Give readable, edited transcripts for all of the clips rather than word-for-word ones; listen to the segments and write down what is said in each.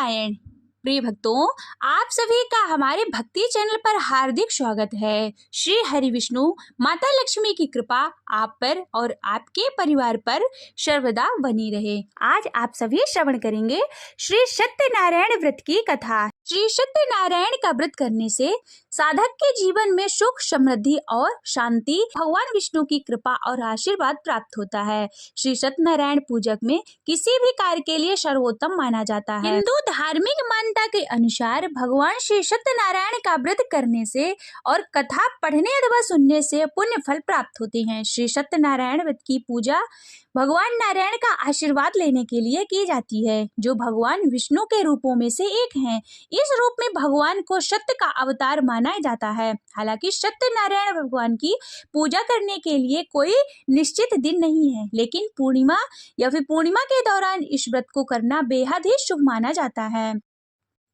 नारायण। प्रिय भक्तों, आप सभी का हमारे भक्ति चैनल पर हार्दिक स्वागत है। श्री हरि विष्णु माता लक्ष्मी की कृपा आप पर और आपके परिवार पर सर्वदा बनी रहे। आज आप सभी श्रवण करेंगे श्री सत्यनारायण व्रत की कथा। श्री सत्यनारायण का व्रत करने से साधक के जीवन में सुख, समृद्धि और शांति, भगवान विष्णु की कृपा और आशीर्वाद प्राप्त होता है। श्री सत्यनारायण पूजक में किसी भी कार्य के लिए सर्वोत्तम माना जाता है। हिंदू धार्मिक मान्यता के अनुसार भगवान श्री सत्यनारायण का व्रत करने से और कथा पढ़ने अथवा सुनने से पुण्य फल प्राप्त होते हैं। श्री सत्यनारायण व्रत की पूजा भगवान नारायण का आशीर्वाद लेने के लिए की जाती है, जो भगवान विष्णु के रूपों में से एक हैं। इस रूप में भगवान को सत्य का अवतार माना जाता है। हालांकि सत्यनारायण भगवान की पूजा करने के लिए कोई निश्चित दिन नहीं है, लेकिन पूर्णिमा या फिर पूर्णिमा के दौरान इस व्रत को करना बेहद ही शुभ माना जाता है।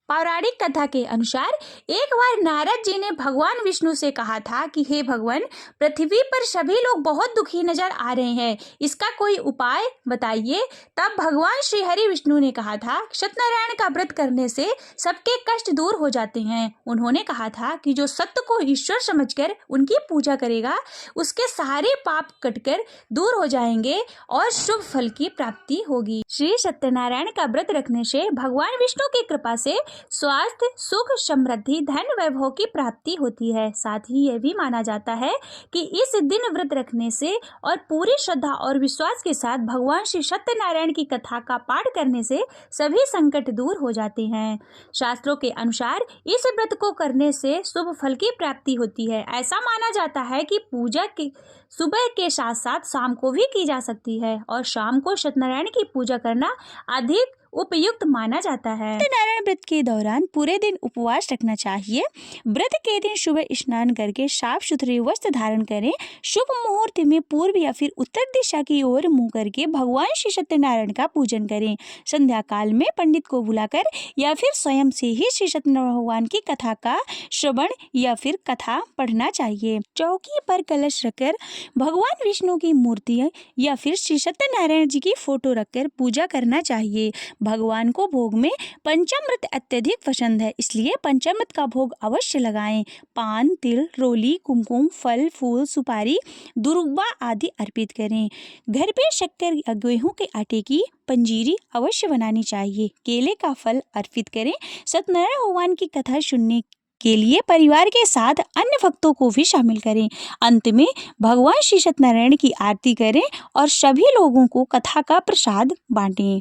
पौराणिक कथा के अनुसार एक बार नारद जी ने भगवान विष्णु से कहा था कि हे भगवान, पृथ्वी पर सभी लोग बहुत दुखी नजर आ रहे हैं, इसका कोई उपाय बताइए। तब भगवान श्री हरि विष्णु ने कहा था, सत्यनारायण का व्रत करने से सबके कष्ट दूर हो जाते हैं। उन्होंने कहा था कि जो सत्य को ईश्वर समझकर उनकी पूजा करेगा, उसके सारे पाप कटकर दूर हो जाएंगे और शुभ फल की प्राप्ति होगी। श्री सत्यनारायण का व्रत रखने से भगवान विष्णु की कृपा से स्वास्थ्य, सुख, समृद्धि, धन, वैभव की प्राप्ति होती है। साथ ही यह भी माना जाता है कि इस दिन व्रत रखने से और पूरी श्रद्धा और विश्वास के साथ भगवान श्री सत्यनारायण की कथा का पाठ करने से सभी संकट दूर हो जाते हैं। शास्त्रों के अनुसार इस व्रत को करने से शुभ फल की प्राप्ति होती है। ऐसा माना जाता है कि पूजा की सुबह के साथ साथ शाम को भी की जा सकती है और शाम को सत्यनारायण की पूजा करना अधिक उपयुक्त माना जाता है। सत्यनारायण व्रत के दौरान पूरे दिन उपवास रखना चाहिए। व्रत के दिन सुबह स्नान करके साफ सुथरे वस्त्र धारण करें। शुभ मुहूर्त में पूर्व या फिर उत्तर दिशा की ओर मुंह करके भगवान श्री सत्यनारायण का पूजन करें। संध्या काल में पंडित को बुलाकर या फिर स्वयं से ही श्री सत्यनारायण भगवान की कथा का श्रवण या फिर कथा पढ़ना चाहिए। चौकी पर कलश रखकर भगवान विष्णु की मूर्ति या फिर श्री सत्यनारायण जी की फोटो रखकर पूजा करना चाहिए। भगवान को भोग में पंचामृत अत्यधिक पसंद है, इसलिए पंचामृत का भोग अवश्य लगाएं। पान, तिल, रोली, कुमकुम, फल, फूल, सुपारी, दुर्वा आदि अर्पित करें। घर पे शक्कर या गेहूं के आटे की पंजीरी अवश्य बनानी चाहिए। केले का फल अर्पित करें। सत्यनारायण भगवान की कथा सुनने के लिए परिवार के साथ अन्य भक्तों को भी शामिल करें। अंत में भगवान श्री सत्यनारायण की आरती करें और सभी लोगों को कथा का प्रसाद बांटें।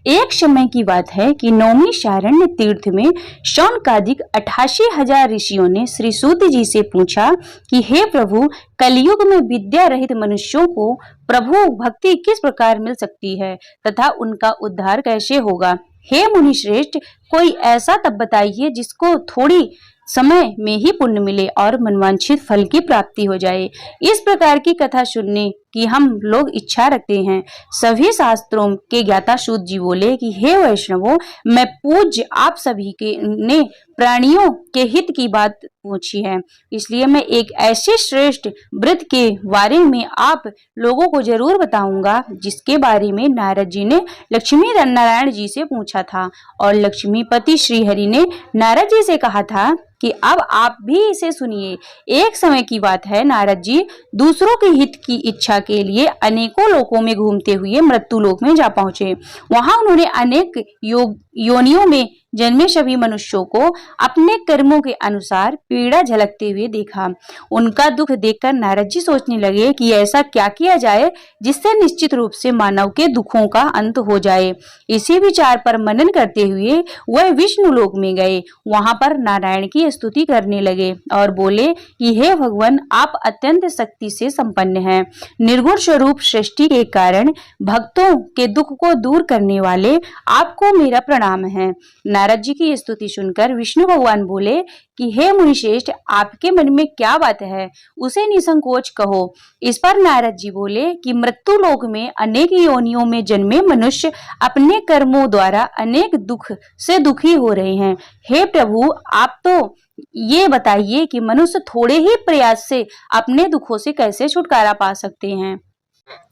एक समय की बात है कि नौमिषारण्य तीर्थ में शौनकादिक 88,000 ऋषियों ने श्री सूत जी से पूछा कि हे प्रभु, कलयुग में विद्या रहित मनुष्यों को प्रभु भक्ति किस प्रकार मिल सकती है तथा उनका उद्धार कैसे होगा। हे मुनि श्रेष्ठ, कोई ऐसा तप बताइए जिसको थोड़ी समय में ही पुण्य मिले और मनवांछित फल की प्राप्ति हो जाए। इस प्रकार की कथा सुनने की हम लोग इच्छा रखते हैं। सभी शास्त्रों के ज्ञाता सूत जी बोले कि हे वैष्णवों, मैं पूज्य आप सभी के ने प्राणियों के हित की बात पूछी है, इसलिए मैं एक ऐसे श्रेष्ठ व्रत के बारे में आप लोगों को जरूर बताऊंगा जिसके बारे में नारद जी ने लक्ष्मी नारायण जी से पूछा था और लक्ष्मीपति श्री हरि ने नारद जी से कहा था कि अब आप भी इसे सुनिए। एक समय की बात है, नारद जी दूसरों के हित की इच्छा के लिए अनेकों लोकों में घूमते हुए मृत्यु लोक में जा पहुंचे। वहां उन्होंने अनेक योनियों में जन्मे सभी मनुष्यों को अपने कर्मों के अनुसार पीड़ा झलकते हुए देखा। उनका दुख देखकर नारद जी सोचने लगे कि ऐसा क्या किया जाए जिससे निश्चित रूप से मानव के दुखों का अंत हो जाए। इसी विचार पर मनन करते हुए वह विष्णु लोक में गए। वहां पर नारायण की स्तुति करने लगे और बोले कि हे भगवान, आप अत्यंत शक्ति से संपन्न हैं। निर्गुण स्वरूप सृष्टि के कारण भक्तों के दुख को दूर करने वाले आपको मेरा प्रणाम है। नारद जी की स्तुति सुनकर विष्णु भगवान बोले कि हे मुनिश्रेष्ठ, आपके मन में क्या बात है, उसे निसंकोच कहो। इस पर नारद जी बोले कि मृत्यु लोक में अनेक योनियों में जन्मे मनुष्य अपने कर्मों द्वारा अनेक दुख से दुखी हो रहे हैं। हे प्रभु, आप तो ये बताइए कि मनुष्य थोड़े ही प्रयास से अपने दुखों से कैसे छुटकारा पा सकते हैं।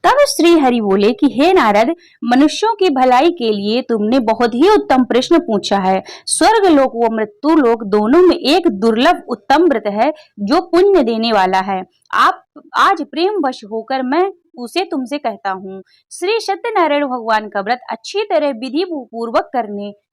तब श्री हरि बोले कि हे नारद, मनुष्यों की भलाई के लिए तुमने बहुत ही उत्तम प्रश्न पूछा है। स्वर्ग लोक व मृत्यु लोक दोनों में एक दुर्लभ उत्तम व्रत है जो पुण्य देने वाला है। आप आज प्रेम वश होकर मैं उसे तुमसे कहता हूँ। श्री सत्यनारायण भगवान का व्रत अच्छी तरह विधि पूर्वक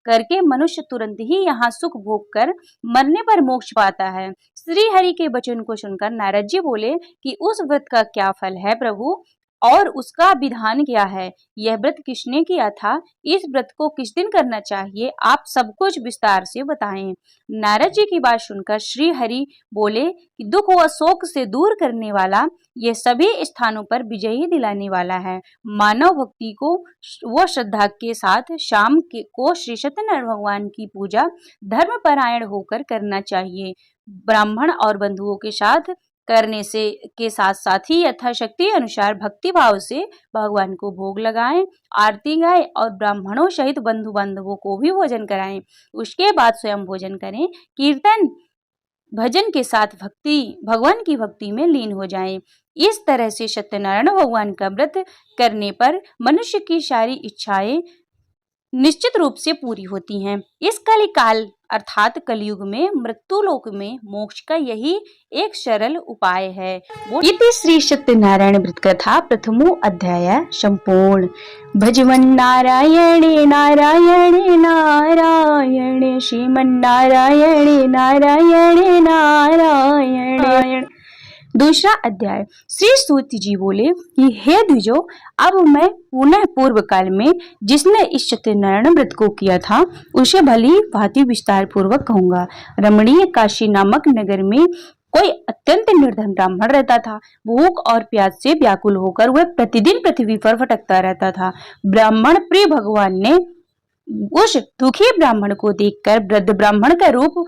करके मनुष्य तुरंत ही यहाँ सुख भोग कर मरने पर मोक्ष पाता है। श्री हरि के वचन को सुनकर नारद जी बोले कि उस व्रत का क्या फल है प्रभु, और उसका विधान क्या है? यह व्रत किसने किया था? इस व्रत को किस दिन करना चाहिए? आप सब कुछ विस्तार से बताएं। नारद जी की बात सुनकर श्री हरि बोले कि दुख व शोक से दूर करने वाला, यह सभी स्थानों पर विजयी दिलाने वाला है। मानव भक्ति को व श्रद्धा के साथ शाम को श्री सत्यनारायण भगवान की पूजा धर्म परायण होकर करना चाहिए। ब्राह्मण और बंधुओं के साथ करने से के साथ साथ ही यथाशक्ति अनुसार भक्ति भाव से भगवान को भोग लगाएं, आरती गाएं और ब्राह्मणों सहित बंधु बांधवों को भी भोजन कराएं। उसके बाद स्वयं भोजन करें। कीर्तन भजन के साथ भगवान की भक्ति में लीन हो जाएं। इस तरह से सत्यनारायण भगवान का व्रत करने पर मनुष्य की सारी इच्छाएं निश्चित रूप से पूरी होती हैं। इस कलिकाल अर्थात कलयुग में मृत्यु लोक में मोक्ष का यही एक सरल उपाय है। इति श्री सत्यनारायण व्रत कथा प्रथमो अध्याय संपूर्ण। भजवन नारायणे नारायणे नारायणे श्रीमन्नारायणे नारायणे नारायण। दूसरा अध्याय। श्री सूत जी बोले कि हे द्विजो, अब मैं पुनः पूर्व काल में जिसने इस सत्यनारायण व्रत को किया था उसे भली भांति विस्तार पूर्वक कहूंगा। रमणीय काशी नामक नगर में कोई अत्यंत निर्धन ब्राह्मण रहता था। भूख और प्यास से व्याकुल होकर वह प्रतिदिन पृथ्वी पर भटकता रहता था। ब्राह्मण प्रिय भगवान ने उस दुखी ब्राह्मण को देखकर वृद्ध ब्राह्मण का रूप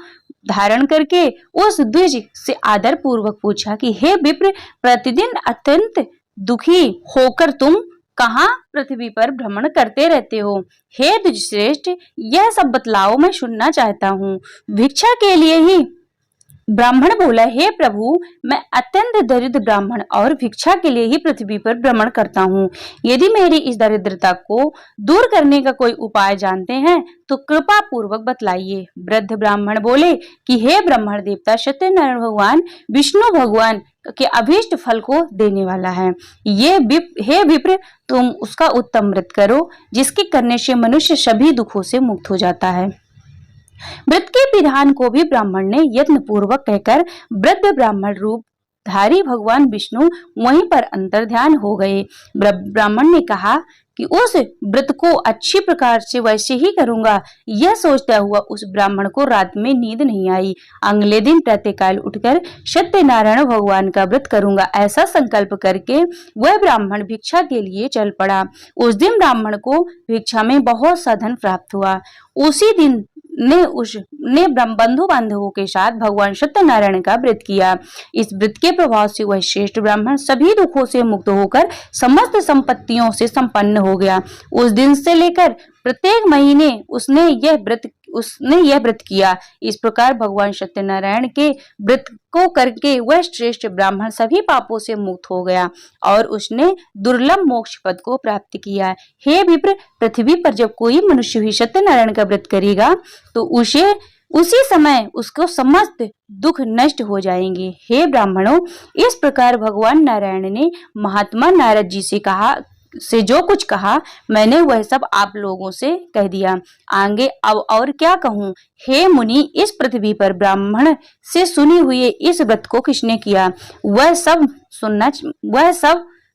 धारण करके उस द्विज से आदर पूर्वक पूछा कि हे विप्र, प्रतिदिन अत्यंत दुखी होकर तुम कहाँ पृथ्वी पर भ्रमण करते रहते हो? हे द्विज श्रेष्ठ, यह सब बतलाओ, मैं सुनना चाहता हूँ। भिक्षा के लिए ही ब्राह्मण बोला, हे प्रभु, मैं अत्यंत दरिद्र ब्राह्मण और भिक्षा के लिए ही पृथ्वी पर भ्रमण करता हूँ। यदि मेरी इस दरिद्रता को दूर करने का कोई उपाय जानते हैं तो कृपा पूर्वक बतलाइए। वृद्ध ब्राह्मण बोले कि हे ब्राह्मण देवता, सत्यनारायण भगवान विष्णु भगवान के अभीष्ट फल को देने वाला है। हे विप्र, तुम उसका उत्तम व्रत करो जिसके करने से मनुष्य सभी दुखों से मुक्त हो जाता है। व्रत के विधान को भी ब्राह्मण ने यत्न पूर्वक कहकर वृद्ध ब्राह्मण रूप धारी भगवान विष्णु वहीं पर अंतर्ध्यान हो गए। ब्राह्मण ने कहा कि उस व्रत को अच्छी प्रकार से वैसे ही करूंगा। यह सोचता हुआ उस ब्राह्मण को रात में नींद नहीं आई। अगले दिन प्रातःकाल उठकर सत्यनारायण भगवान का व्रत करूंगा, ऐसा संकल्प करके वह ब्राह्मण भिक्षा के लिए चल पड़ा। उस दिन ब्राह्मण को भिक्षा में बहुत सा धन प्राप्त हुआ। उसी दिन ने बंधु बांधवों के साथ भगवान सत्यनारायण का व्रत किया। इस व्रत के प्रभाव से वह श्रेष्ठ ब्राह्मण सभी दुखों से मुक्त होकर समस्त संपत्तियों से संपन्न हो गया। उस दिन से लेकर प्रत्येक महीने उसने यह व्रत किया। इस प्रकार भगवान सत्यनारायण के व्रत को करके वह श्रेष्ठ ब्राह्मण सभी पापों से मुक्त हो गया और उसने दुर्लभ मोक्ष पद को प्राप्त किया। हे विप्र, पृथ्वी पर जब कोई मनुष्य भी सत्यनारायण का व्रत करेगा तो उसी समय उसको समस्त दुख नष्ट हो जाएंगे। हे ब्राह्मणों, इस प्रकार भगवान नारायण ने महात्मा नारद जी से जो कुछ कहा, मैंने वह सब आप लोगों से कह दिया। आगे अब और क्या कहूँ? हे मुनि, इस पृथ्वी पर ब्राह्मण से सुनी हुई इस व्रत को किसने किया, वह सब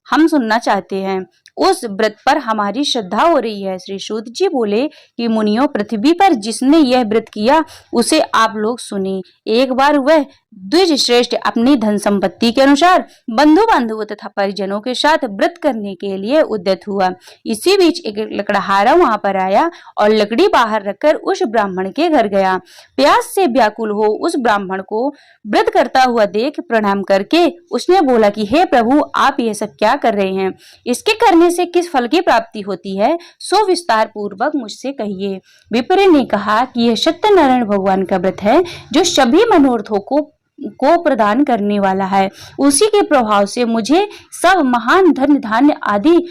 हम सुनना चाहते हैं। उस व्रत पर हमारी श्रद्धा हो रही है। श्री सूत जी बोले कि मुनियों, पृथ्वी पर जिसने यह व्रत किया उसे आप लोग सुने। एक बार वह द्विज श्रेष्ठ अपनी धन संपत्ति के अनुसार बंधु बांधवों तथा परिजनों के साथ व्रत करने के लिए उद्यत हुआ। इसी बीच एक लकड़हारा वहां पर आया और लकड़ी बाहर रखकर उस ब्राह्मण के घर गया। प्यास से व्याकुल हो उस ब्राह्मण को व्रत करता हुआ देख प्रणाम करके उसने बोला कि हे प्रभु, आप यह सब क्या कर रहे हैं? इसके करने से किस फल की प्राप्ति होती है, सो विस्तार पूर्वक मुझसे कहिए। विप्र ने कहा कि यह सत्यनारायण भगवान का व्रत है जो सभी मनोरथों को को प्रदान करने वाला है। उसी के प्रभाव से मुझे सब महान धन धान्य आदि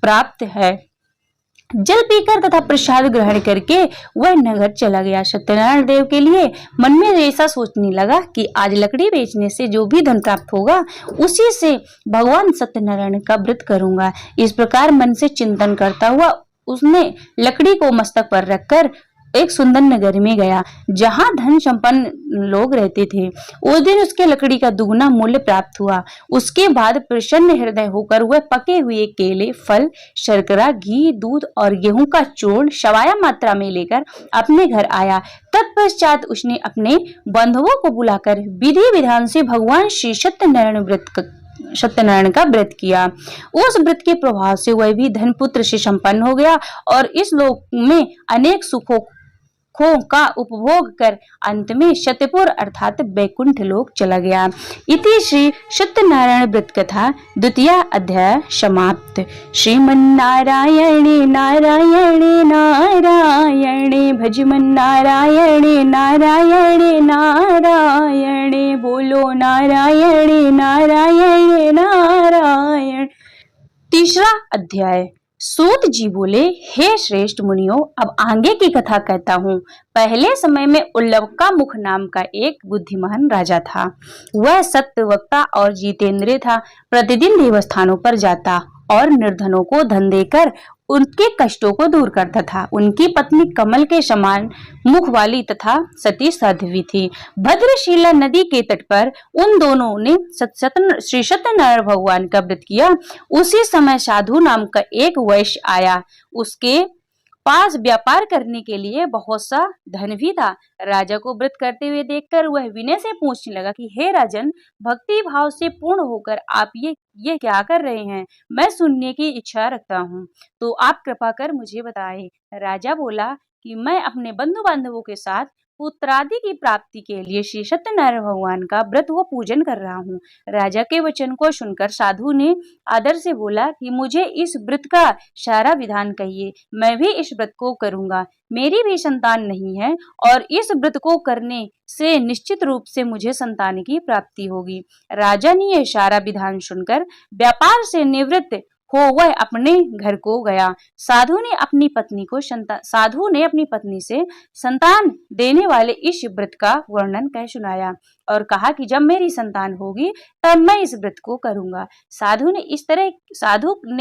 प्राप्त है। जल पीकर तथा प्रसाद ग्रहण करके वह नगर चला गया। सत्यनारायण देव के लिए मन में ऐसा सोचने लगा कि आज लकड़ी बेचने से जो भी धन प्राप्त होगा उसी से भगवान सत्यनारायण का व्रत करूंगा। इस प्रकार मन से चिंतन करता हुआ उसने लकड़ी को मस्तक पर रखकर एक सुंदर नगर में गया जहां धन संपन्न लोग रहते थे। उस दिन उसके लकड़ी का दुगना मूल्य प्राप्त हुआ। उसके बाद प्रसन्न हृदय होकर वह पके हुए केले, फल, शर्करा, घी, दूध और गेहूं का चूर्ण सवाया मात्रा में लेकर अपने घर आया। तत्पश्चात उसने अपने बंधुओं को बुलाकर विधि विधान से भगवान श्री सत्यनारायण का व्रत किया। उस व्रत के प्रभाव से वह भी धन पुत्र से संपन्न हो गया और इस लोक में अनेक सुखों का उपभोग कर अंत में शतपुर अर्थात बैकुंठ लोक चला गया। इति श्री सत्यनारायण व्रत कथा द्वितीय अध्याय समाप्त। श्रीमन्नारायणे नारायणे नारायणे भजमन नारायणे नारायणे नारायणे बोलो नारायणे नारायणे नारायण। तीसरा अध्याय। सूत जी बोले, हे श्रेष्ठ मुनियों, अब आगे की कथा कहता हूँ। पहले समय में उल्लवका मुख नाम का एक बुद्धिमान राजा था। वह सत्यवक्ता और जितेंद्रिय था। प्रतिदिन देवस्थानों पर जाता और निर्धनों को धन देकर उनके कष्टों को दूर करता था। उनकी पत्नी कमल के समान मुख वाली तथा सती साध्वी थी। भद्रशिला नदी के तट पर उन दोनों ने श्री सत्यनारायण भगवान का व्रत किया। उसी समय साधु नाम का एक वैश्य आया। उसके पास व्यापार करने के लिए बहुत सा धन भी था। राजा को व्रत करते हुए देखकर वह विनय से पूछने लगा कि हे राजन, भक्ति भाव से पूर्ण होकर आप ये क्या कर रहे हैं? मैं सुनने की इच्छा रखता हूँ, तो आप कृपा कर मुझे बताएं। राजा बोला कि मैं अपने बंधु बांधवों के साथ पुत्रादि की प्राप्ति के लिए श्री सत्यनारायण भगवान का व्रत व पूजन कर रहा हूँ। राजा के वचन को सुनकर साधु ने आदर से बोला कि मुझे इस व्रत का सारा विधान कहिए, मैं भी इस व्रत को करूंगा। मेरी भी संतान नहीं है और इस व्रत को करने से निश्चित रूप से मुझे संतान की प्राप्ति होगी। राजा ने यह सारा विधान सुनकर व्यापार से निवृत्त हो वह अपने घर को गया। साधु ने अपनी पत्नी से संतान देने वाले इस व्रत का वर्णन कह सुनाया और कहा कि जब मेरी संतान होगी तब मैं इस व्रत को करूंगा। साधु ने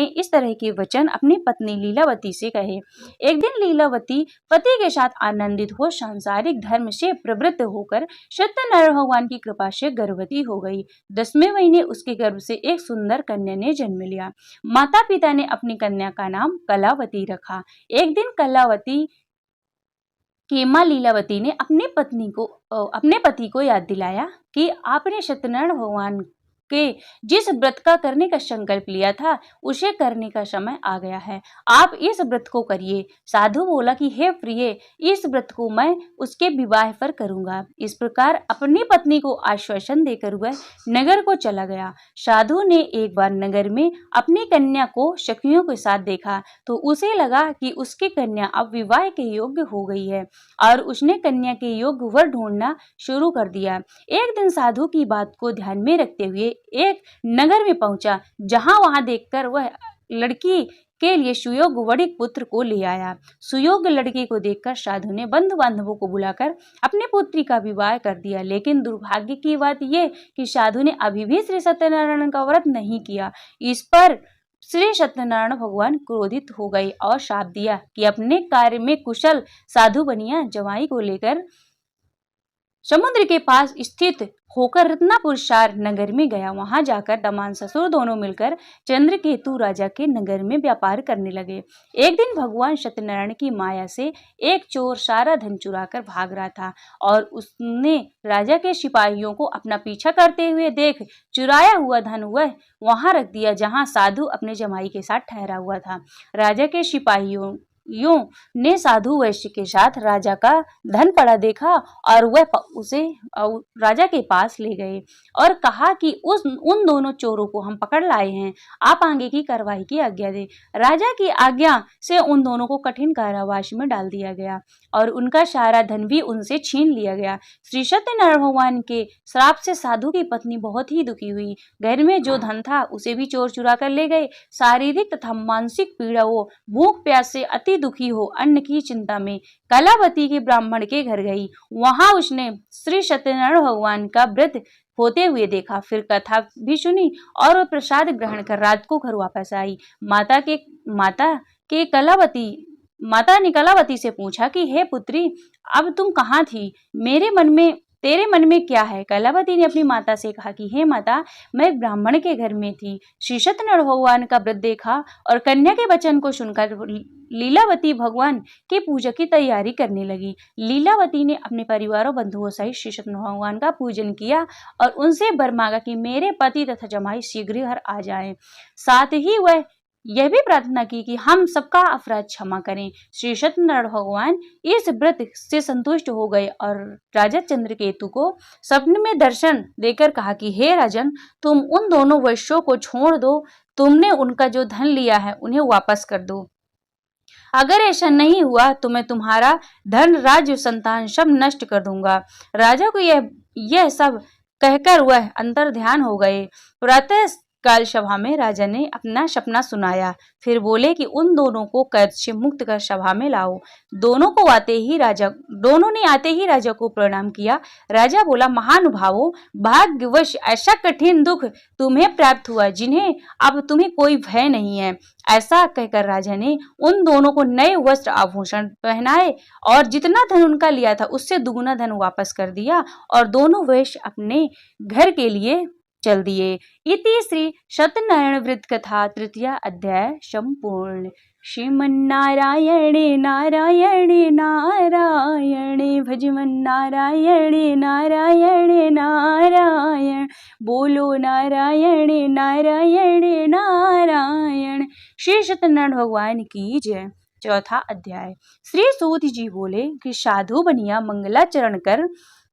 इस तरह के वचन अपनी पत्नी लीलावती से कहे। एक दिन लीलावती पति के साथ आनंदित हो सांसारिक धर्म से प्रवृत्त होकर सत्यनारायण भगवान की कृपा से गर्भवती हो गई। 10वें महीने उसके गर्भ से एक सुंदर कन्या ने जन्म लिया। माता पिता ने अपनी कन्या का नाम कलावती रखा। एक दिन कलावती की मां लीलावती ने अपने पति को याद दिलाया कि आपने सत्यनारायण भगवान के जिस व्रत का करने का संकल्प लिया था उसे करने का समय आ गया है, आप इस व्रत को करिए। साधु बोला कि हे प्रिय, इस व्रत को मैं उसके विवाह पर करूंगा। इस प्रकार अपनी पत्नी को आश्वासन देकर वह नगर को चला गया। साधु ने एक बार नगर में अपनी कन्या को सखियों के साथ देखा तो उसे लगा कि उसकी कन्या अब विवाह के योग्य हो गई है और उसने कन्या के योग्य वर ढूंढना शुरू कर दिया। एक दिन साधु की बात को ध्यान में रखते हुए एक नगर में पहुंचा, जहां वहां देखकर वह लड़की के लिए सुयोग्य वणिक पुत्र को ले आया। सुयोग्य लड़की को देखकर साधु ने बंधु बांधवों को बुलाकर अपने पुत्री का विवाह कर दिया। लेकिन दुर्भाग्य की बात यह कि साधु ने अभी भी श्री सत्यनारायण का व्रत नहीं किया। इस पर श्री सत्यनारायण भगवान क्रोधित हो गए और शाप दिया कि अपने कार्य में कुशल साधु बनिया जमाई को लेकर समुद्र के पास स्थित होकर रत्नापुर सार नगर में गया। वहां जाकर दमान ससुर दोनों मिलकर चंद्रकेतु राजा के नगर में व्यापार करने लगे। एक दिन भगवान सत्यनारायण की माया से एक चोर सारा धन चुराकर भाग रहा था और उसने राजा के सिपाहियों को अपना पीछा करते हुए देख चुराया हुआ धन वह वहां रख दिया जहां साधु अपने जमाई के साथ ठहरा हुआ था। राजा के सिपाहियों ने साधु वैश्य के साथ राजा का धन पड़ा देखा और वह उसे राजा के पास ले गए और कहा कि उन दोनों चोरों को हम पकड़ लाए हैं, आप आगे की कार्रवाई की आज्ञा दे। राजा की आज्ञा से उन दोनों को कठिन कारावास में डाल दिया गया और उनका सारा धन भी उनसे छीन लिया गया। श्री सत्यनारायण भगवान के श्राप से साधु की पत्नी बहुत ही दुखी हुई। घर में जो धन था उसे भी चोर चुरा कर ले गए। शारीरिक तथा मानसिक पीड़ा हो, भूख प्यास से अति दुखी हो, अन्न की चिंता में कलावती के ब्राह्मण के घर गई। वहां उसने श्री सत्यनारायण भगवान का व्रत होते हुए देखा, फिर कथा भी सुनी और वह प्रसाद ग्रहण कर रात को घर वापस आई। माता ने कलावती से पूछा कि हे पुत्री, अब तुम कहाँ थी? तेरे मन में क्या है? कलावती ने अपनी माता से कहा कि हे माता, मैं एक ब्राह्मण के घर में थी, श्री सत्यनारायण भगवान का व्रत देखा और कन्या के वचन को सुनकर लीलावती भगवान के पूजा की तैयारी करने लगी। लीलावती ने अपने परिवार और बंधुओं सहित श्री सत्यनारायण भगवान का पूजन किया और उनसे वर मांगा कि मेरे पति तथा जमाई शीघ्र घर आ जाए। साथ ही वह यह भी प्रार्थना की कि हम सबका अपराध क्षमा करें। श्री सत्यनारायण भगवान इस व्रत से संतुष्ट हो गए और राजा चंद्रकेतु को स्वप्न में दर्शन देकर कहा कि हे राजन, तुम उन दोनों वैश्यों को छोड़ दो, तुमने उनका जो धन लिया है उन्हें वापस कर दो। अगर ऐसा नहीं हुआ तो मैं तुम्हारा धन, राज्य, संतान सब नष्ट कर दूंगा। राजा को यह सब कहकर वह अंतर ध्यान हो गए। प्रातः काल सभा में राजा ने अपना सपना सुनाया, फिर बोले कि उन दोनों को कैद से मुक्त कर सभा में लाओ। दोनों ने आते ही राजा को प्रणाम किया। राजा बोला, महानुभावों, भाग्यवश ऐसा कठिन दुख तुम्हें प्राप्त हुआ जिन्हें अब तुम्हें कोई भय नहीं है। ऐसा कहकर राजा ने उन दोनों को नए वस्त्र आभूषण पहनाए और जितना धन उनका लिया था उससे दुगुना धन वापस कर दिया और दोनों वैश्य अपने घर के लिए चल दिए। इति श्री सत्यनारायण व्रत कथा तृतीय अध्याय संपूर्ण। श्रीमन्नारायण नारायण नारायण भजमन नारायण नारायण नारायण, बोलो नारायण नारायण नारायण। श्री सत्यनारायण भगवान की जय। चौथा अध्याय। श्री सूत जी बोले कि साधु बनिया मंगलाचरण कर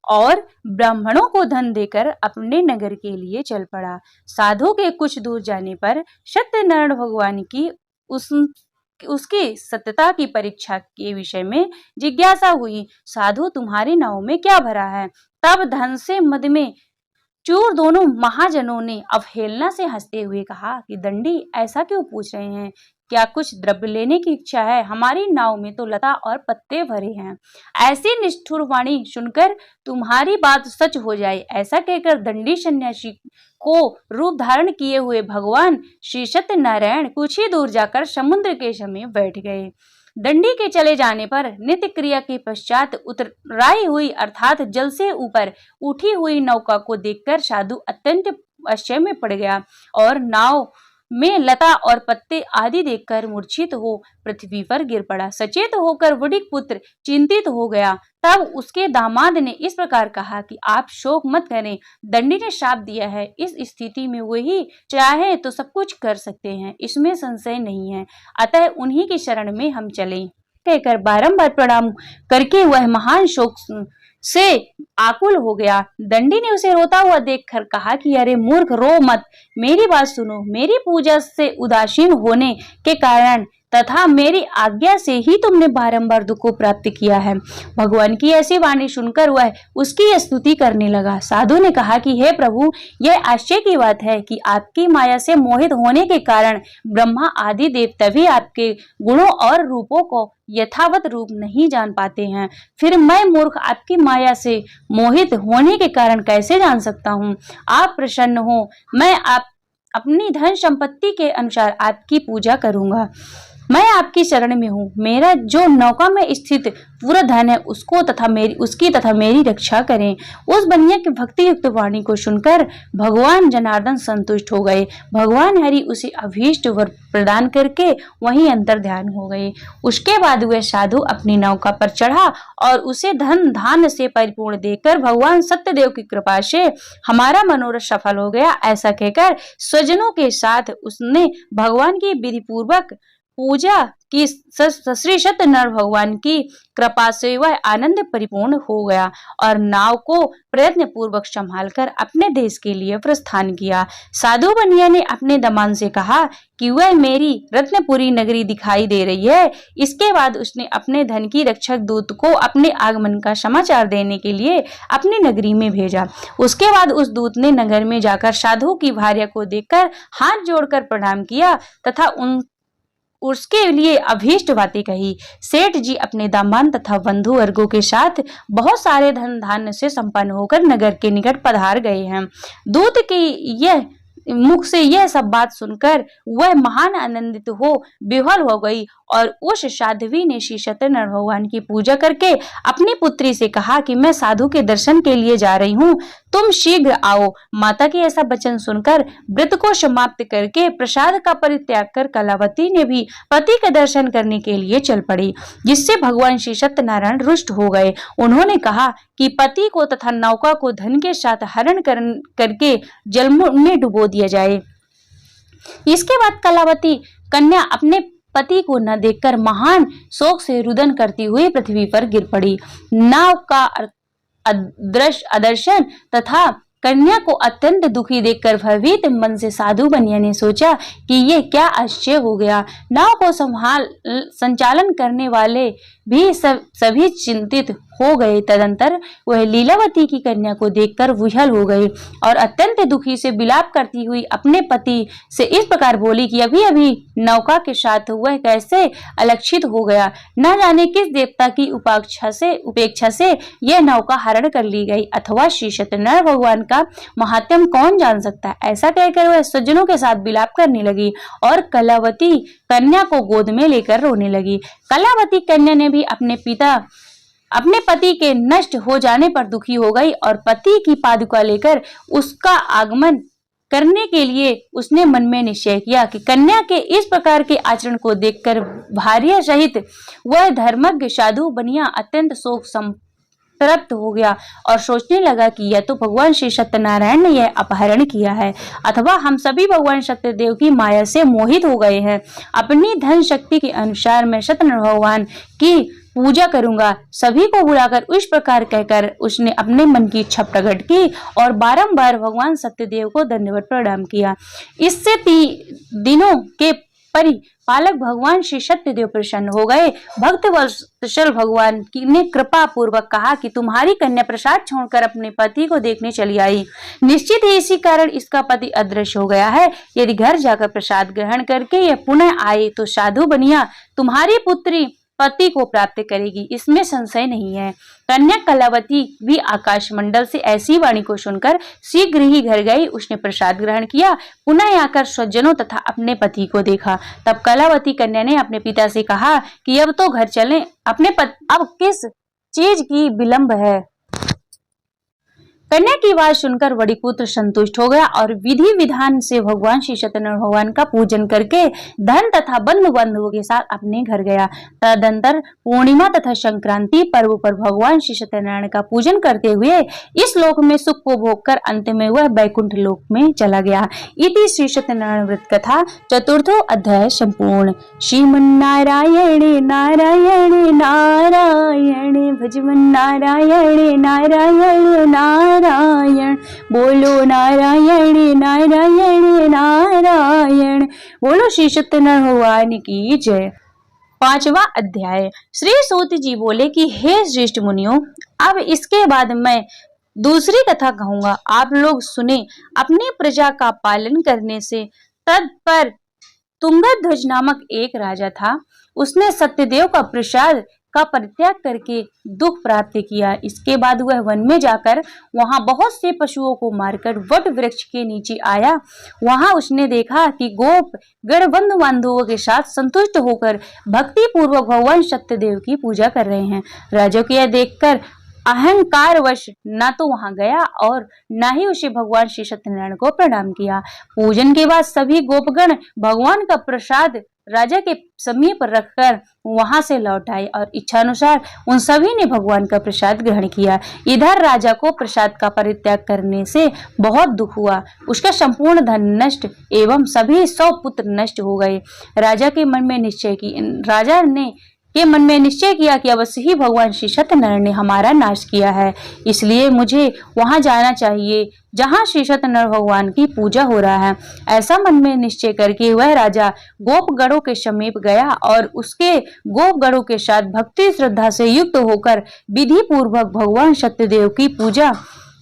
और ब्राह्मणों को धन देकर अपने नगर के लिए चल पड़ा। साधु के कुछ दूर जाने पर सत्यनारायण भगवान की उसकी सत्यता की परीक्षा के विषय में जिज्ञासा हुई। साधु, तुम्हारी नाव में क्या भरा है? तब धन से मद में चूर दोनों महाजनों ने अवहेलना से हंसते हुए कहा कि दंडी, ऐसा क्यों पूछ रहे हैं? क्या कुछ द्रव्य लेने की इच्छा है? हमारी नाव में तो लता और पत्ते भरे हैं। ऐसी निष्ठुर वाणी सुनकर तुम्हारी बात सच हो जाए, ऐसा कहकर दंडी सन्यासी को रूप धारण किए हुए भगवान श्री सत्यनारायण कुछ ही दूर जाकर समुद्र के समीप बैठ गए। दंडी के चले जाने पर नित्य क्रिया के पश्चात उतराई हुई अर्थात जल से ऊपर उठी हुई नौका को देखकर साधु अत्यंत आश्चर्य में पड़ गया और नाव में लता और पत्ते आदि देखकर मूर्छित हो पृथ्वी पर गिर पड़ा। सचेत होकर वडिक पुत्र चिंतित हो गया। तब उसके दामाद ने इस प्रकार कहा कि आप शोक मत करें, दंडी ने श्राप दिया है, इस स्थिति में वही चाहे तो सब कुछ कर सकते हैं, इसमें संशय नहीं है, अतः उन्हीं की शरण में हम चलें। कहकर बारंबार प्रणाम करके वह महान शोक से आकुल हो गया। दंडी ने उसे रोता हुआ देखकर कहा कि अरे मूर्ख, रो मत, मेरी बात सुनो। मेरी पूजा से उदासीन होने के कारण तथा मेरी आज्ञा से ही तुमने बारंबार दुख को प्राप्त किया है। भगवान की ऐसी वाणी सुनकर वह उसकी स्तुति करने लगा। साधु ने कहा कि हे प्रभु, यह आश्चर्य की बात है कि आपकी माया से मोहित होने के कारण ब्रह्मा आदि देवता भी आपके गुणों और रूपों को यथावत रूप नहीं जान पाते हैं, फिर मैं मूर्ख आपकी माया से मोहित होने के कारण कैसे जान सकता हूँ? आप प्रसन्न हो, मैं अपनी धन संपत्ति के अनुसार आपकी पूजा करूंगा। मैं आपकी शरण में हूँ। मेरा जो नौका में स्थित पूरा धन है उसकी तथा मेरी रक्षा करें। उस बनिया की भक्ति युक्त वाणी को सुनकर भगवान जनार्दन संतुष्ट हो गए। भगवान हरि उसे अभीष्ट वर प्रदान करके वहीं अंतर ध्यान हो गए। उसके बाद वह साधु अपनी नौका पर चढ़ा और उसे धन धान्य से परिपूर्ण देकर भगवान सत्यदेव की कृपा से हमारा मनोरथ सफल हो गया, ऐसा कहकर स्वजनों के साथ उसने भगवान की विधि पूर्वक पूजा कि श्री सत्यनारायण भगवान की कृपा से वह आनंद परिपूर्ण हो गया और नाव को प्रयत्न पूर्वक संभालकर अपने देश के लिए प्रस्थान किया। साधु बनिया ने अपने दमान से कहा कि वह मेरी रत्नपुरी नगरी दिखाई दे रही है। इसके बाद उसने अपने धन की रक्षक दूत को अपने आगमन का समाचार देने के लिए अपनी नगरी में भेजा। उसके बाद उस दूत ने नगर में जाकर साधु की भार्या को देखकर हाथ जोड़कर प्रणाम किया तथा उसके लिए अभीष्ट बातें कही। सेठ जी अपने दामाद तथा बंधु वर्गों के साथ बहुत सारे धन धान्य से संपन्न होकर नगर के निकट पधार गए हैं। दूत की यह मुख से यह सब बात सुनकर वह महान आनंदित हो विह्वल हो गई और उस साध्वी ने श्री सत्यनारायण भगवान की पूजा करके अपनी पुत्री से कहा कि मैं साधु के दर्शन के लिए जा रही हूँ, तुम शीघ्र आओ। माता के ऐसा वचन सुनकर व्रत को समाप्त करके प्रसाद का परित्याग कर कलावती ने भी पति के दर्शन करने के लिए चल पड़ी, जिससे भगवान श्री सत्यनारायण रुष्ट हो गए। उन्होंने कहा कि पति को तथा नौका को धन के साथ हरण करके जल में डुबो दिया जाए। इसके बाद कलावती कन्या अपने पति को न देखकर महान शोक से रुदन करती हुई पृथ्वी पर गिर पड़ी। नाव का अदर्शन तथा कन्या को अत्यंत दुखी देखकर भयभीत मन से साधु बनिया ने सोचा कि ये क्या आश्चर्य हो गया। नाव को संचालन करने वाले भी सभी चिंतित हो गए। तदंतर वह लीलावती की कन्या को देखकर विह्वल हो गई और अत्यंत दुखी से विलाप करती हुई अपने पति से इस प्रकार बोली कि अभी अभी नौका के साथ वह कैसे अलक्षित हो गया, न जाने किस देवता की उपेक्षा से यह नौका हरण कर ली गई, अथवा श्री सत्यनारायण भगवान का महात्म्य कौन जान सकता है। ऐसा कहकर वह सज्जनों के साथ विलाप करने लगी और कलावती कन्या को गोद में लेकर रोने लगी। कलावती कन्या ने भी अपने पति के नष्ट हो जाने पर दुखी हो गई और पति की पादुका लेकर उसका आगमन करने के लिए उसने मन में निश्चय किया कि कन्या के इस प्रकार के आचरण को देखकर भार्या सहित वह धर्मज्ञ साधु बनिया अत्यंत शोक संतप्त हो गया और सोचने लगा कि यह तो भगवान श्री सत्यनारायण ने यह अपहरण किया है, अथवा हम सभी भगवान सत्यदेव की माया से मोहित हो गए हैं। अपनी धन शक्ति के अनुसार मैं सत्यनारायण भगवान की पूजा करूंगा। सभी को बुलाकर इस प्रकार कहकर उसने अपने मन की इच्छा प्रकट की और बारंबार भगवान सत्यदेव को दंडवत प्रणाम किया। इससे दिनों के परिपालक भगवान श्री सत्यदेव प्रसन्न हो गए। भक्त वत्सल भगवान ने कृपा पूर्वक कहा कि तुम्हारी कन्या प्रसाद छोड़कर अपने पति को देखने चली आई। निश्चित ही इसी कारण इसका पति अदृश्य हो गया है। यदि घर जाकर प्रसाद ग्रहण करके यह पुनः आए तो साधु बनिया तुम्हारी पुत्री पति को प्राप्त करेगी, इसमें संशय नहीं है। कन्या कलावती भी आकाश मंडल से ऐसी वाणी को सुनकर शीघ्र ही घर गई। उसने प्रसाद ग्रहण किया, पुनः आकर स्वजनों तथा अपने पति को देखा। तब कलावती कन्या ने अपने पिता से कहा कि अब तो घर चलें, अब किस चीज की विलंब है। कन्या की बात सुनकर बड़ी पुत्र संतुष्ट हो गया और विधि विधान से भगवान श्री सत्यनारायण भगवान का पूजन करके धन तथा बंधु बांधवों के साथ अपने घर गया। तदंतर पूर्णिमा तथा संक्रांति पर्व पर भगवान श्री सत्यनारायण का पूजन करते हुए इस लोक में सुख को भोग कर अंत में वह बैकुंठ लोक में चला गया। इति श्री सत्यनारायण व्रत कथा चतुर्थो अध्याय संपूर्ण। श्रीमन्नारायण नारायण नारायण भजमन नारायण नारायण नारायण बोलो नारायण नारायण नारायण बोलो श्री सत्यनारायण भगवान की जय। 5वां अध्याय। श्री सूत जी बोले कि हे श्रेष्ठ मुनियों, अब इसके बाद मैं दूसरी कथा कहूंगा, आप लोग सुने। अपनी प्रजा का पालन करने से तत्पर तुंगध्वज नामक एक राजा था। उसने सत्यदेव का प्रसाद का परित्याग करके दुख प्राप्त किया। इसके बाद वह वन में जाकर वहां बहुत से पशुओं को मारकर वट वृक्ष के नीचे आया। वहां उसने देखा कि गोप गण बंधु बांधवों के साथ संतुष्ट होकर भक्ति पूर्वक भगवान सत्यदेव की पूजा कर रहे हैं। राजा को यह देखकर अहंकारवश न तो वहां गया और न ही उसे भगवान श्री सत्यनारायण को प्रणाम किया। पूजन के बाद सभी गोपगण भगवान का प्रसाद राजा के समीप रखकर वहां से लौट आए और इच्छानुसार उन सभी ने भगवान का प्रसाद ग्रहण किया। इधर राजा को प्रसाद का परित्याग करने से बहुत दुख हुआ। उसका संपूर्ण धन नष्ट एवं सभी 100 पुत्र नष्ट हो गए। राजा के मन में निश्चय किया कि अवश्य ही भगवान श्री सत्यनारायण ने हमारा नाश किया है, इसलिए मुझे वहां जाना चाहिए जहां श्री सत्यनारायण भगवान की पूजा हो रहा है। ऐसा मन में निश्चय करके वह राजा गोपगढ़ों के समीप गया और उसके गोपगढ़ों के साथ भक्ति श्रद्धा से युक्त होकर विधि पूर्वक भगवान सत्यदेव की पूजा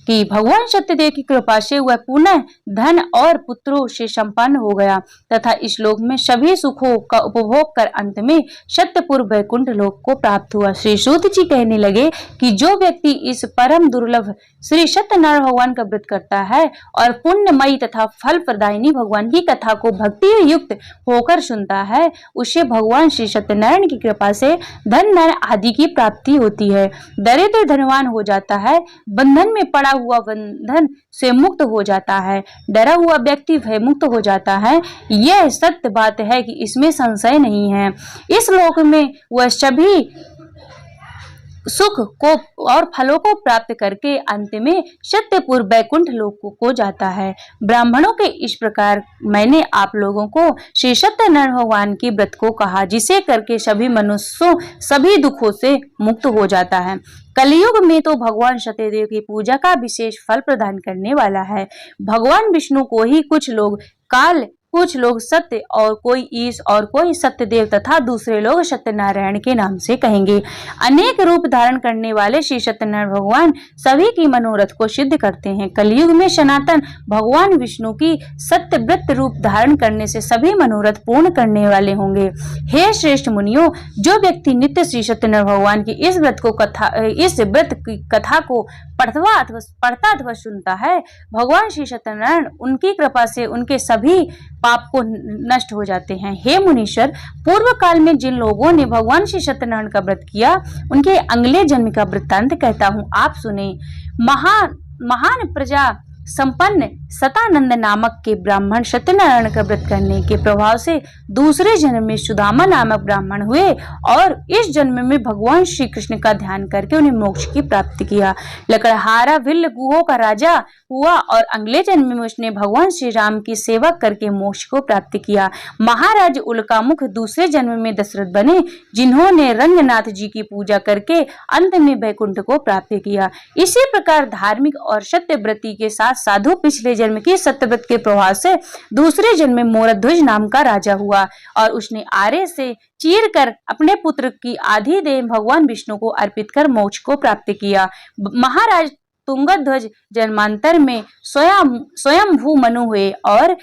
कि भगवान सत्यदेव की कृपा से वह पुनः धन और पुत्रों से संपन्न हो गया तथा इस लोक में सभी सुखों का उपभोग कर अंत में सत्यपुर वैकुंठ लोक को प्राप्त हुआ। श्री सूत जी कहने लगे कि जो व्यक्ति इस परम दुर्लभ श्री सत्यनारायण भगवान का व्रत करता है और पुण्यमयी तथा फल प्रदायिनी भगवान की कथा को भक्ति युक्त होकर सुनता है, उसे भगवान श्री सत्यनारायण की कृपा से धन आदि की प्राप्ति होती है। दरिद्र धनवान हो जाता है, बंधन में पड़ा हुआ बंधन से मुक्त हो जाता है, डरा हुआ व्यक्ति भय मुक्त हो जाता है। यह सत्य बात है कि इसमें संशय नहीं है। इस लोक में वह सभी सुख को और फलों को प्राप्त करके अंत में सत्यपुर वैकुंठ लोक को जाता है। ब्राह्मणों के इस प्रकार मैंने आप लोगों को श्री सत्यनारायण भगवान की व्रत को कहा, जिसे करके सभी मनुष्यों सभी दुखों से मुक्त हो जाता है। कलयुग में तो भगवान सत्यदेव की पूजा का विशेष फल प्रदान करने वाला है। भगवान विष्णु को ही कुछ लोग काल, कुछ लोग सत्य और कोई ईश और कोई सत्यदेव तथा दूसरे लोग सत्यनारायण के नाम से कहेंगे। अनेक रूप धारण करने वाले श्री सत्यनारायण भगवान सभी की मनोरथ को सिद्ध करते हैं। कलयुग में सनातन भगवान विष्णु की सत्यव्रत रूप धारण करने से सभी मनोरथ पूर्ण करने वाले होंगे। हे श्रेष्ठ मुनियों, जो व्यक्ति नित्य श्री सत्यनारायण भगवान की इस व्रत की कथा को पढ़ता अथवा सुनता है, भगवान श्री सत्यनारायण उनकी कृपा से उनके सभी पाप को नष्ट हो जाते हैं। हे मुनीश्वर, पूर्व काल में जिन लोगों ने भगवान श्री सत्यनारायण का व्रत किया, उनके अगले जन्म का वृत्तांत कहता हूँ, आप सुने। महान प्रजा संपन्न सतानंद नामक के ब्राह्मण सत्यनारायण का व्रत करने के प्रभाव से दूसरे जन्म में सुदामा नामक ब्राह्मण हुए और इस जन्म में भगवान श्री कृष्ण का ध्यान करके उन्हें मोक्ष की प्राप्ति किया। लकड़हारा भिल्ल गुहों का राजा हुआ और अगले जन्म में उसने भगवान श्री राम की सेवा करके मोक्ष को प्राप्त किया। महाराज उल्कामुख दूसरे जन्म में दशरथ बने, जिन्होंने रंगनाथ जी की पूजा करके अंत में वैकुंठ को प्राप्त किया। इसी प्रकार धार्मिक और सत्यव्रती के साथ साधु पिछले जन्म की सत्यव्रत के प्रभाव से दूसरे जन्म में मोरध्वज नाम का राजा हुआ और उसने आरे से चीर कर अपने पुत्र की आधी देह भगवान विष्णु को अर्पित कर मोक्ष को प्राप्त किया। महाराज तुंगध्वज जन्मांतर में स्वयंभू मनु हुए और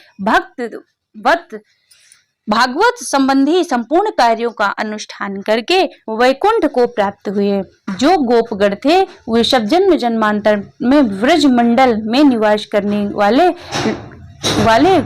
भागवत संबंधी संपूर्ण कार्यों का अनुष्ठान करके वैकुंठ को प्राप्त हुए। जो गोपगढ़ थे वे सब जन्मांतर में व्रज मंडल में निवास करने वाले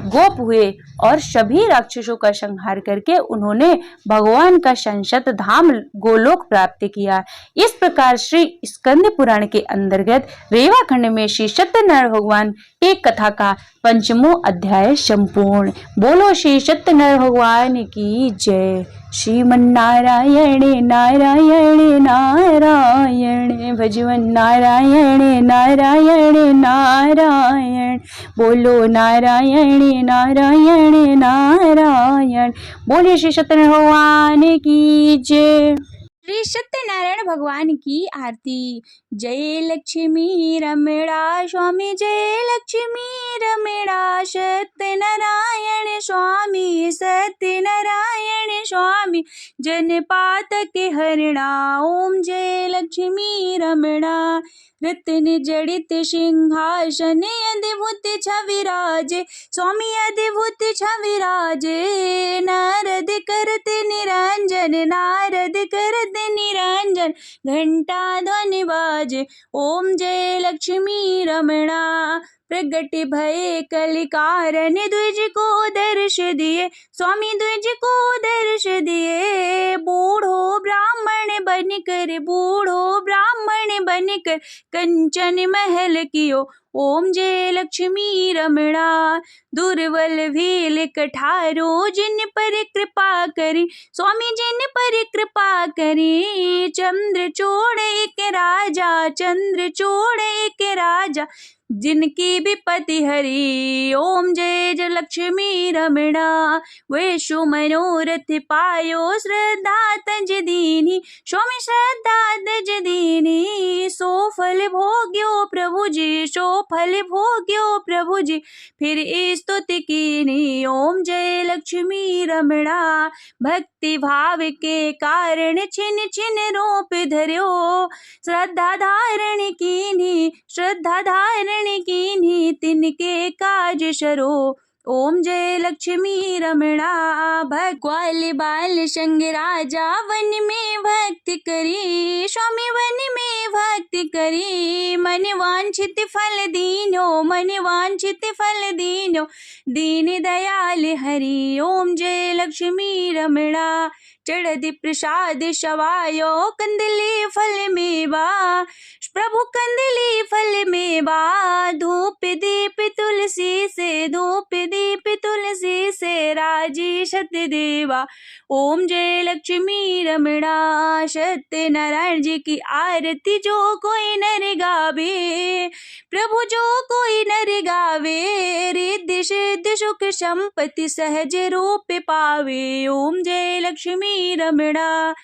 गोप हुए और सभी राक्षसों का संहार करके उन्होंने भगवान का संसत धाम गोलोक प्राप्त किया। इस प्रकार श्री स्कंद पुराण के अंतर्गत रेवाखंड में श्री सत्यनारायण भगवान की कथा का 5वां अध्याय संपूर्ण। बोलो श्री सत्यनारायण भगवान की जय। श्रीमन्नारायण नारायण नारायण भजवन नारायण नारायण नारायण। बोलो नारायण नारायण नारायण। बोले श्री सत्यनारायण भगवान की जय। श्री सत्यनारायण भगवान की आरती। जय लक्ष्मी रमणा स्वामी, जय लक्ष्मी रमणा सत्यनारायण स्वामी, सत्यनारायण स्वामी जनपातक हरणा। ओम जय लक्ष्मी रमणा। रत्न जड़ित सिंहासन अद्भुत छविराजे, स्वामी अद्भुत छविराजे। नारद करते निरंजन, नारद करते निरंजन, घंटा ध्वनि बाजे। ओम जय लक्ष्मी रमणा। प्रगट भय कलिकारण, द्विज को दर्श दिए, स्वामी द्विज को दर्श दिए। बूढ़ो ब्राह्मण बनकर, बूढ़ो ब्राह्मण बनकर कंचन महल कियो, ओम जय लक्ष्मी रमणा। दुर्बल भील कठारो जिन पर कृपा करी, स्वामी जिन पर कृपा करी। चंद्रचूड़ एक राजा, चंद्रचूड़ एक राजा, जिनकी विपत्ति हरी। ओम जय जय लक्ष्मी रमणा। वैशु मनोरथ पायो, श्रद्धा तज दीनी, स्वामी श्रद्धा तज दीनी। सो फल भोग्यो प्रभु जी, सो फल भोग्यो प्रभु जी, फिर स्तुति कीनी। ओम जय लक्ष्मी रमणा। भक्ति भाव के कारण छिन छिन रूप धर्यो, श्रद्धा धारण कीनी, श्रद्धा धारण कीनी, तिनके काज शरो। ओम जय लक्ष्मी रमणा। भगवाल बाल संग राजा, वन में भक्ति करी, स्वामी वन में भक्ति करी। मन वांछित फल दीनो, मन वांछित फल दीनो, दीन दयाल हरि। ओम जय लक्ष्मी रमणा। चढ़दि प्रसाद शवायो, कंदली फल मेवा, प्रभु कंदली फल मेवा। धूप दीप तुलसी से, धूप दीप तुलसी से, राजी सत्य देवा। ओम जय लक्ष्मी रमणा। सत्यनारायण जी की आरती जो कोई नर गावे, प्रभु जो कोई नर गावे, रिद्धि सिद्धि सुख संपत्ति सहज रूप पावे। ओम जय लक्ष्मी रमणा।